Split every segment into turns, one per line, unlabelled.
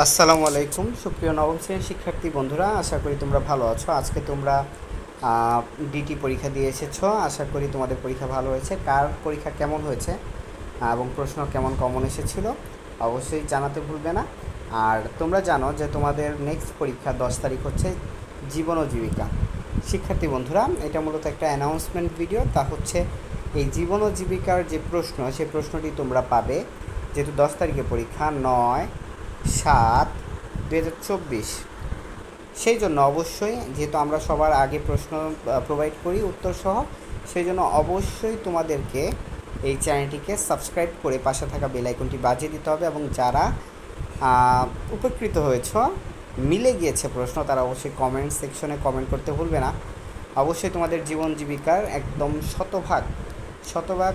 আসসালামু আলাইকুম সুপ্রিয় নবম শ্রেণীর শিক্ষার্থী বন্ধুরা, আশা করি তোমরা ভালো আছো। আজকে তোমরা ডিটি পরীক্ষা দিয়ে এসেছো। আশা করি তোমাদের পরীক্ষা ভালো হয়েছে। কার পরীক্ষা কেমন হয়েছে এবং প্রশ্ন কেমন কমন এসেছিলো অবশ্যই জানাতে ভুলবে না। আর তোমরা জানো যে তোমাদের নেক্সট পরীক্ষা 10 তারিখ হচ্ছে জীবন ও জীবিকা। শিক্ষার্থী বন্ধুরা, এটা মূলত একটা অ্যানাউন্সমেন্ট ভিডিও। তা হচ্ছে এই জীবন ও জীবিকার যে প্রশ্ন, সেই প্রশ্নটি তোমরা পাবে যেহেতু 10 তারিখে পরীক্ষা 9/7/2024। সেই জন্য অবশ্যই, যেহেতু আমরা সবার আগে প্রশ্ন প্রোভাইড করি উত্তরসহ, সেই জন্য অবশ্যই তোমাদেরকে এই চ্যানেলটিকে সাবস্ক্রাইব করে পাশে থাকা বেল আইকনটি বাজিয়ে দিতে হবে। এবং যারা উপকৃত হয়েছ, মিলে গিয়েছে প্রশ্ন, তারা অবশ্যই কমেন্ট সেকশনে কমেন্ট করতে ভুলবে না। অবশ্যই তোমাদের জীবন জীবিকার একদম শতভাগ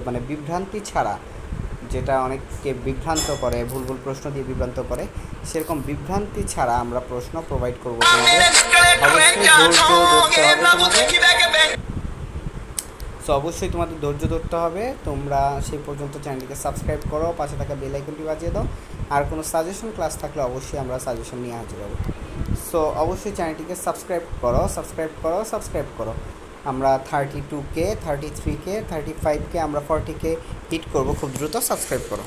মানে বিভ্রান্তি ছাড়া, যেটা অনেককে বিভ্রান্ত করে, ভুল ভুল প্রশ্ন দিয়ে বিভ্রান্ত করে, সেরকম বিভ্রান্তি ছাড়া আমরা প্রশ্ন প্রোভাইড করবো তোমাদের। অবশ্যই ধৈর্য ধরতে হবে তোমাদের। সো অবশ্যই তোমাদের ধৈর্য ধরতে হবে। তোমরা সেই পর্যন্ত চ্যানেলটিকে সাবস্ক্রাইব করো, পাশে থাকা বেল আইকনটি বাজিয়ে দাও। আর কোনো সাজেশন ক্লাস থাকলে অবশ্যই আমরা সাজেশন নিয়ে হাজির হব। সো অবশ্যই চ্যানেলটিকে সাবস্ক্রাইব করো। আমরা 32K, 33K, 35K, আমরা 40K হিট করব খুব দ্রুত। সাবস্ক্রাইব করো।